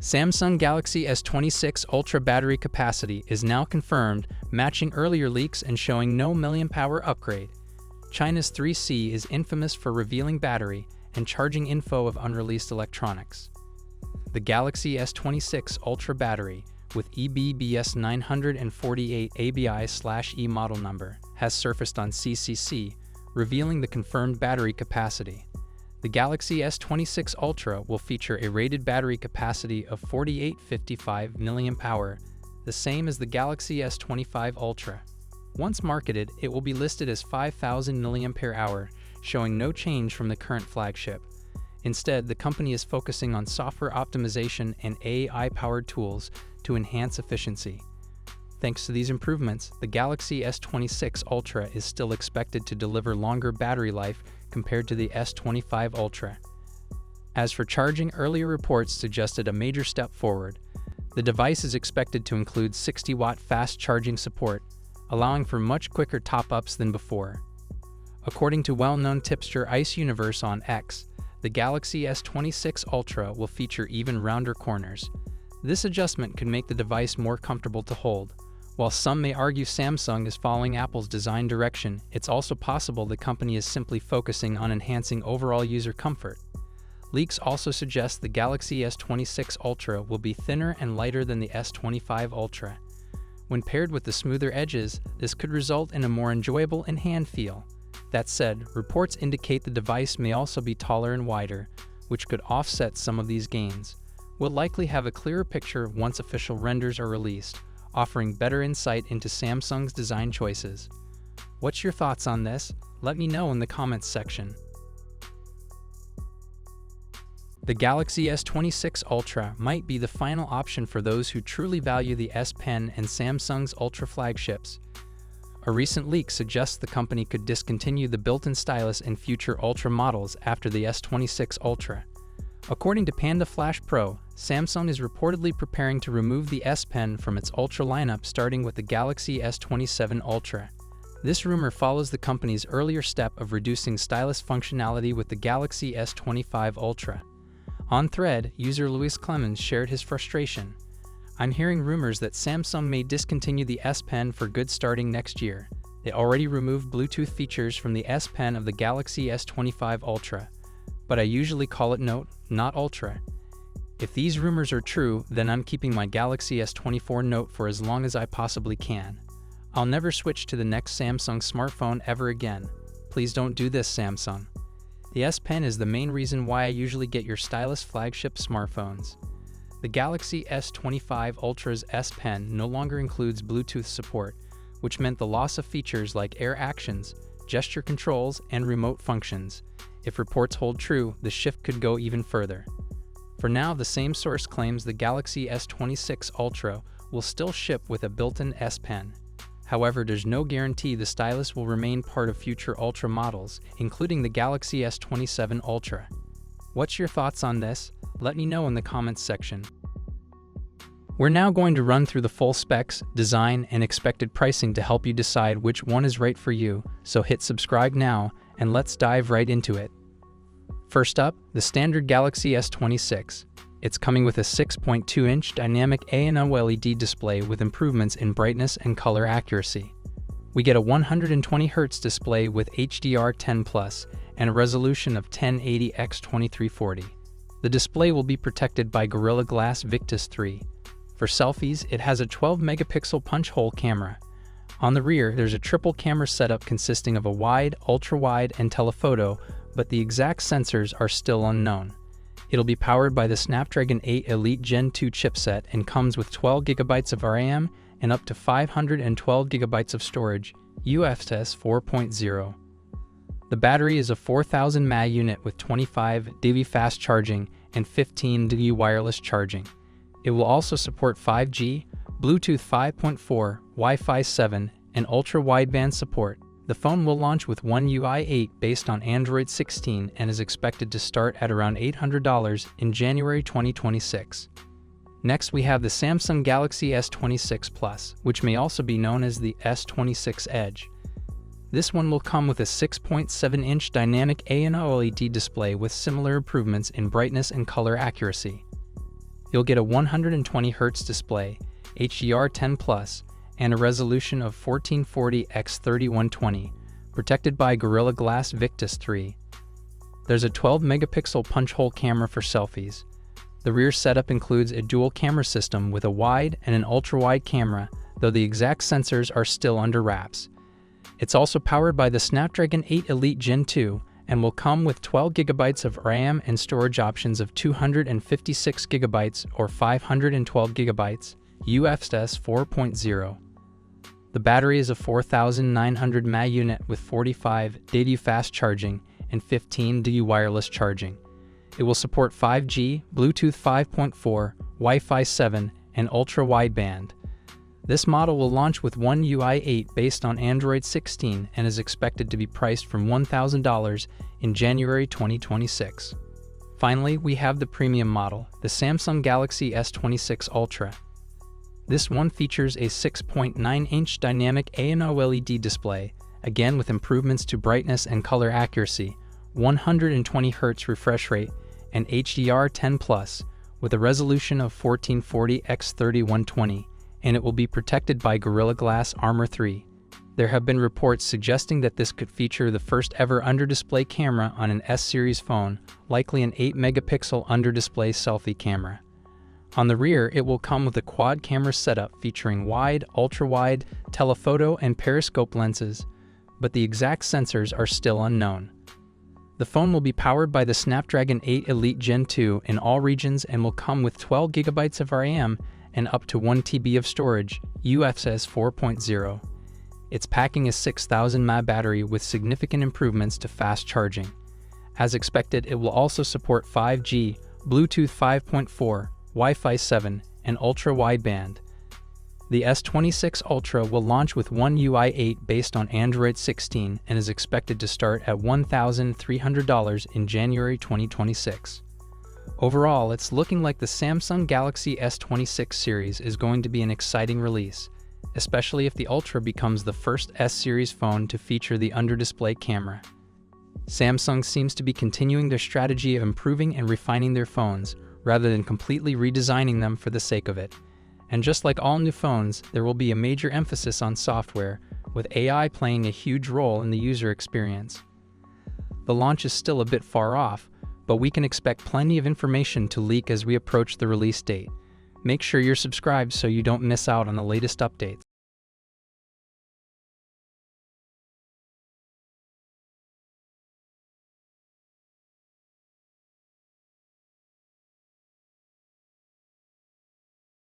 Samsung Galaxy S26 Ultra battery capacity is now confirmed, matching earlier leaks and showing no milliamp-hour upgrade. China's 3C is infamous for revealing battery and charging info of unreleased electronics. The Galaxy S26 Ultra battery, with EBBS 948 ABI/E model number, has surfaced on CCC, revealing the confirmed battery capacity. The Galaxy S26 Ultra will feature a rated battery capacity of 4855 mAh, the same as the Galaxy S25 Ultra. Once marketed, it will be listed as 5000 mAh, showing no change from the current flagship. Instead, the company is focusing on software optimization and AI-powered tools to enhance efficiency. Thanks to these improvements, the Galaxy S26 Ultra is still expected to deliver longer battery life compared to the S25 Ultra. As for charging, earlier reports suggested a major step forward. The device is expected to include 60-watt fast charging support, allowing for much quicker top-ups than before. According to well-known tipster Ice Universe on X, the Galaxy S26 Ultra will feature even rounder corners. This adjustment could make the device more comfortable to hold. While some may argue Samsung is following Apple's design direction, it's also possible the company is simply focusing on enhancing overall user comfort. Leaks also suggest the Galaxy S26 Ultra will be thinner and lighter than the S25 Ultra. When paired with the smoother edges, this could result in a more enjoyable in-hand feel. That said, reports indicate the device may also be taller and wider, which could offset some of these gains. We'll likely have a clearer picture once official renders are released, offering better insight into Samsung's design choices. What's your thoughts on this? Let me know in the comments section. The Galaxy S26 Ultra might be the final option for those who truly value the S Pen and Samsung's Ultra flagships. A recent leak suggests the company could discontinue the built-in stylus in future Ultra models after the S26 Ultra. According to Panda Flash Pro, Samsung is reportedly preparing to remove the S Pen from its Ultra lineup starting with the Galaxy S27 Ultra. This rumor follows the company's earlier step of reducing stylus functionality with the Galaxy S25 Ultra. On Thread, user Luis Clemens shared his frustration. "I'm hearing rumors that Samsung may discontinue the S Pen for good starting next year. They already removed Bluetooth features from the S Pen of the Galaxy S25 Ultra. But I usually call it Note, not Ultra. If these rumors are true, then I'm keeping my Galaxy S24 Note for as long as I possibly can. I'll never switch to the next Samsung smartphone ever again. Please don't do this, Samsung." The S Pen is the main reason why I usually get your stylus flagship smartphones. The Galaxy S25 Ultra's S Pen no longer includes Bluetooth support, which meant the loss of features like Air Actions, gesture controls, and remote functions. If reports hold true, the shift could go even further. For now, the same source claims the Galaxy S26 Ultra will still ship with a built-in S Pen. However, there's no guarantee the stylus will remain part of future Ultra models, including the Galaxy S27 Ultra. What's your thoughts on this? Let me know in the comments section. We're now going to run through the full specs, design, and expected pricing to help you decide which one is right for you, so hit subscribe now, and let's dive right into it. First up, the standard Galaxy S26. It's coming with a 6.2-inch dynamic A&O LED display with improvements in brightness and color accuracy. We get a 120Hz display with HDR10+ and a resolution of 1080x2340. The display will be protected by Gorilla Glass Victus 3. For selfies, it has a 12-megapixel punch-hole camera. On the rear, there's a triple camera setup consisting of a wide, ultra-wide, and telephoto, but the exact sensors are still unknown. It'll be powered by the Snapdragon 8 Elite Gen 2 chipset and comes with 12GB of RAM and up to 512GB of storage, UFS 4.0. The battery is a 4000 mAh unit with 25 dV fast charging and 15 dV wireless charging. It will also support 5G, Bluetooth 5.4, Wi-Fi 7, and ultra-wideband support. The phone will launch with One UI 8 based on Android 16 and is expected to start at around $800 in January 2026. Next, we have the Samsung Galaxy S26 Plus, which may also be known as the S26 Edge. This one will come with a 6.7-inch dynamic A&O LED display with similar improvements in brightness and color accuracy. You'll get a 120Hz display, HDR10 Plus, and a resolution of 1440x3120, protected by Gorilla Glass Victus 3. There's a 12-megapixel punch-hole camera for selfies. The rear setup includes a dual camera system with a wide and an ultra-wide camera, though the exact sensors are still under wraps. It's also powered by the Snapdragon 8 Elite Gen 2 and will come with 12 GB of RAM and storage options of 256 GB or 512 GB, UFS 4.0. The battery is a 4,900 mAh unit with 45 DD fast charging and 15 DD wireless charging. It will support 5G, Bluetooth 5.4, Wi-Fi 7, and ultra-wideband. This model will launch with One UI 8 based on Android 16 and is expected to be priced from $1,000 in January 2026. Finally, we have the premium model, the Samsung Galaxy S26 Ultra. This one features a 6.9-inch dynamic OLED display, again with improvements to brightness and color accuracy, 120Hz refresh rate, and HDR10 Plus, with a resolution of 1440x3120, and it will be protected by Gorilla Glass Armor 3. There have been reports suggesting that this could feature the first ever under-display camera on an S-series phone, likely an 8-megapixel under-display selfie camera. On the rear, it will come with a quad camera setup featuring wide, ultra-wide, telephoto, and periscope lenses, but the exact sensors are still unknown. The phone will be powered by the Snapdragon 8 Elite Gen 2 in all regions and will come with 12 GB of RAM and up to 1 TB of storage, UFS 4.0. It's packing a 6,000 mAh battery with significant improvements to fast charging. As expected, it will also support 5G, Bluetooth 5.4, Wi-Fi 7, and ultra-wideband. The S26 Ultra will launch with One UI 8 based on Android 16 and is expected to start at $1,300 in January 2026. Overall, it's looking like the Samsung Galaxy S26 series is going to be an exciting release, especially if the Ultra becomes the first S-series phone to feature the under-display camera. Samsung seems to be continuing their strategy of improving and refining their phones, rather than completely redesigning them for the sake of it. And just like all new phones, there will be a major emphasis on software, with AI playing a huge role in the user experience. The launch is still a bit far off, but we can expect plenty of information to leak as we approach the release date. Make sure you're subscribed so you don't miss out on the latest updates.